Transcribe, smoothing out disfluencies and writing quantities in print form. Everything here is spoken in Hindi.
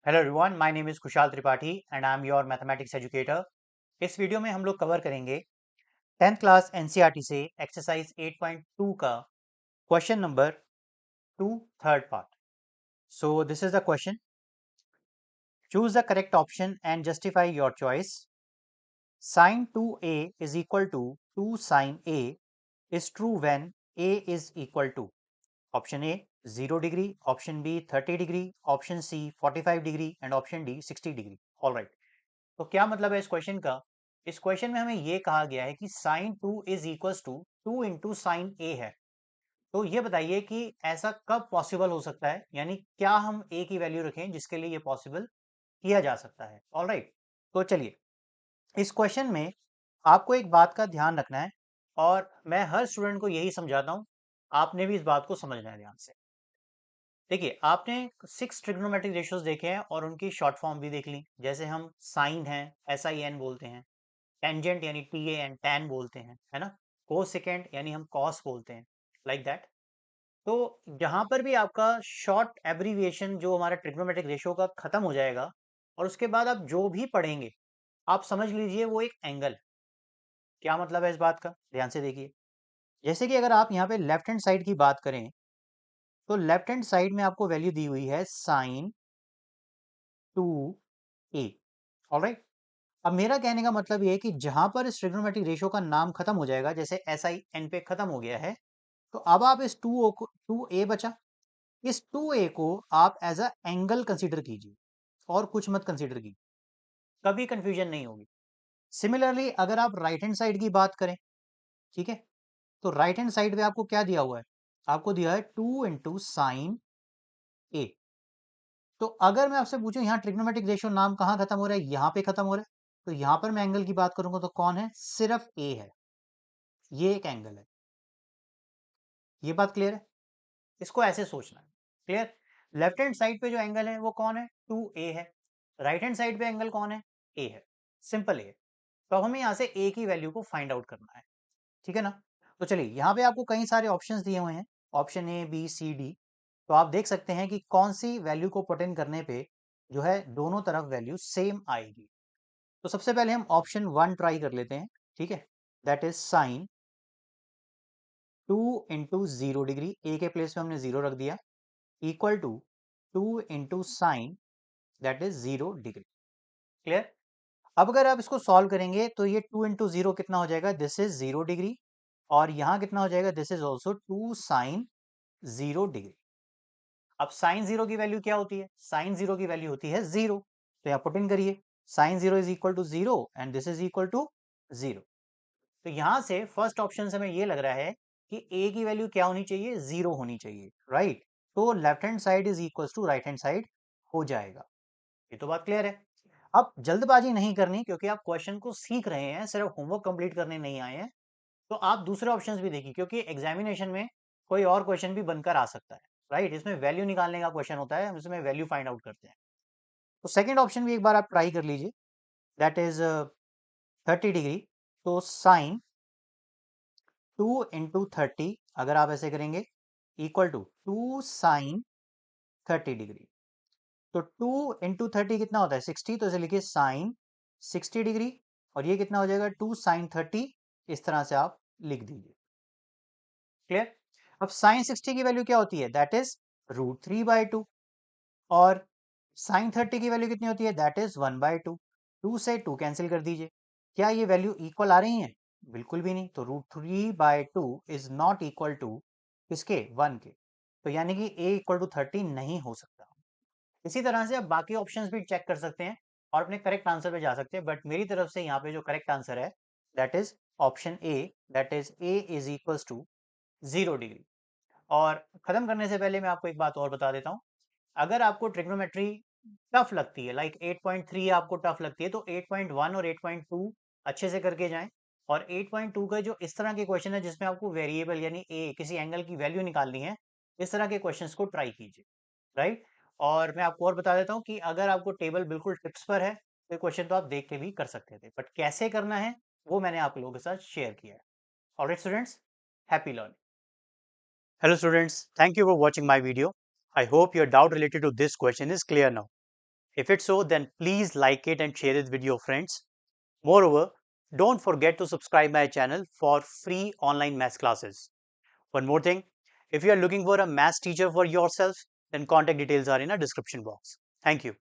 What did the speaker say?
Hello everyone, my name is Kushal Tripathi and I am your mathematics educator. इस वीडियो में हम लोग कवर करेंगे 10th क्लास एनसीईआरटी से एक्सरसाइज 8.2 का question number 2 third part. So this is the question. Choose the correct option and justify your choice. Sin 2a is equal to 2 sin a is true when a is equal to option A 0 degree, option B 30 degree, option C 45 degree and option D 60 degree. All right, तो क्या मतलब है इस क्वेश्चन का? इस क्वेश्चन में हमें ये कहा गया है कि sine 2 is equals to 2 into sine A है। तो ये बताइए कि ऐसा कब पॉसिबल हो सकता है, यानी क्या हम ए की वैल्यू रखें जिसके लिए ये पॉसिबल किया जा सकता है। ऑल राइट, तो चलिए इस क्वेश्चन में आपको एक बात का ध्यान रखना है और मैं हर स्टूडेंट को यही समझाता हूँ, आपने भी इस बात को समझना है ध्यान से। देखिए, आपने 6 ट्रिग्नोमेट्रिक रेशियोज देखे हैं और उनकी शॉर्ट फॉर्म भी देख ली। जैसे हम साइन है, SIN बोलते हैं, टेंजेंट यानी TAN टैन बोलते हैं, है ना। कोसेकेंट यानी हम कॉस बोलते हैं, लाइक दैट। तो जहां पर भी आपका शॉर्ट एब्रीविएशन जो हमारा ट्रिग्नोमेट्रिक रेशियो का खत्म हो जाएगा और उसके बाद आप जो भी पढ़ेंगे, आप समझ लीजिए वो एक एंगल। क्या मतलब है इस बात का, ध्यान से देखिए। जैसे कि अगर आप यहाँ पे लेफ्ट हैंड साइड की बात करें, तो लेफ्ट हैंड साइड में आपको वैल्यू दी हुई है साइन 2a। ऑलराइट, अब मेरा कहने का मतलब ये है कि जहां पर इस ट्रिग्नोमेट्रिक रेशियो का नाम खत्म हो जाएगा, जैसे SIN पे खत्म हो गया है, तो अब आप इस 2 को 2a बचा, इस 2a को आप एज अ एंगल कंसीडर कीजिए और कुछ मत कंसीडर कीजिए, कभी कंफ्यूजन नहीं होगी। सिमिलरली अगर आप राइट हैंड साइड की बात करें, ठीक है, तो राइट हैंड साइड पे आपको क्या दिया हुआ है? आपको दिया है 2 इंटू साइन ए। तो अगर मैं आपसे पूछूं यहाँ ट्रिग्नोमेट्रिक रेशियो नाम कहाँ खत्म हो रहा है? यहाँ पे खत्म हो रहा है। तो यहाँ पर मैं एंगल की बात करूंगा तो कौन है? सिर्फ ए है, ये एक एंगल है। ये बात क्लियर है? इसको ऐसे सोचना है। क्लियर? लेफ्ट हैंड साइड पे जो एंगल है वो कौन है? 2a है। राइट हैंड साइड पे एंगल कौन है? a है। सिंपल है। तो अब हमें यहाँ से a की वैल्यू को फाइंड आउट करना है, ठीक है ना। तो चलिए, यहाँ पे आपको कई सारे ऑप्शंस दिए हुए हैं, option A B C D. तो आप देख सकते हैं कि कौन सी वैल्यू को पुट इन करने पे जो है दोनों तरफ वैल्यू सेम आएगी। तो सबसे पहले हम ऑप्शन 1 ट्राई कर लेते हैं, ठीक है। That is sine 2 into 0 degree, A के प्लेस में हमने 0 रख दिया, equal to 2 into sine that is 0 degree. Clear? अब अगर आप इसको सॉल्व करेंगे तो ये 2 इंटू 0 कितना हो जाएगा? This is 0 degree. और यहाँ कितना हो जाएगा? This is also 2 sine 0 degree. अब साइन 0 की वैल्यू क्या होती है? साइन 0 की वैल्यू होती है 0। तो यहाँ पुट इन करिए, sine 0 is equal to 0 and this is equal to 0। तो यहाँ से फर्स्ट ऑप्शन से हमें ये लग रहा है कि a की वैल्यू क्या होनी चाहिए? 0 होनी चाहिए, राइट। तो left hand side is equal to right hand side हो जाएगा। ये तो बात क्लियर है। अब जल्दबाजी नहीं करनी, क्योंकि आप क्वेश्चन को सीख रहे हैं, सिर्फ होमवर्क कंप्लीट करने नहीं आए हैं। तो आप दूसरे ऑप्शंस भी देखिए, क्योंकि एग्जामिनेशन में कोई और क्वेश्चन भी बनकर आ सकता है, राइट। इसमें वैल्यू निकालने का क्वेश्चन होता है, हम इसमें वैल्यू फाइंड आउट करते हैं। तो सेकंड ऑप्शन भी एक बार आप ट्राई कर लीजिए, दैट इज 30 डिग्री। तो साइन 2 इंटू 30, अगर आप ऐसे करेंगे, इक्वल टू 2 साइन 30 डिग्री। तो 2 इंटू 30 कितना होता है? 60। तो इसे लिखिए साइन 60 डिग्री। और ये कितना हो जाएगा? 2 साइन 30। इस तरह से आप लिख दीजिए। क्लियर? अब साइन 60 की वैल्यू क्या होती है? That is √3/2। और साइन 30 की वैल्यू कितनी होती है? That is 1/2। 2 से 2 कैंसिल कर दीजिए। क्या ये वैल्यू इक्वल आ रही हैं? बिल्कुल भी नहीं। तो √3/2 इज नॉट इक्वल टू किसके? 1 के। तो यानी कि a इक्वल टू 30 नहीं हो सकता। इसी तरह से आप बाकी ऑप्शंस भी चेक कर सकते हैं और अपने करेक्ट आंसर पे जा सकते हैं, बट मेरी तरफ से यहाँ पे जो करेक्ट आंसर है that is option A, that is a is equals to 0 degree. और खत्म करने से पहले मैं आपको एक बात और बता देता हूँ। अगर आपको ट्रिग्नोमेट्री टफ लगती है, लाइक 8.3 आपको टफ लगती है, तो 8.1 और 8.2 अच्छे से करके जाएं। और 8.2 का जो इस तरह के क्वेश्चन है जिसमें आपको वेरिएबल यानी ए किसी एंगल की वैल्यू निकालनी है, इस तरह के क्वेश्चंस को ट्राई कीजिए, राइट। और मैं आपको और बता देता हूँ कि अगर आपको टेबल बिल्कुल टिप्स पर है तो क्वेश्चन तो आप देख के भी कर सकते थे, बट कैसे करना है वो मैंने आप लोगों के साथ शेयर किया है। Alright students, happy learning. Hello students, thank you for watching my video. I hope your doubt related to this question is clear now. If it's so, then please like it and share it with your friends. Moreover, don't forget to subscribe my channel for free online math classes. One more thing, if you are looking for a math teacher for yourself, then contact details are in a description box. Thank you.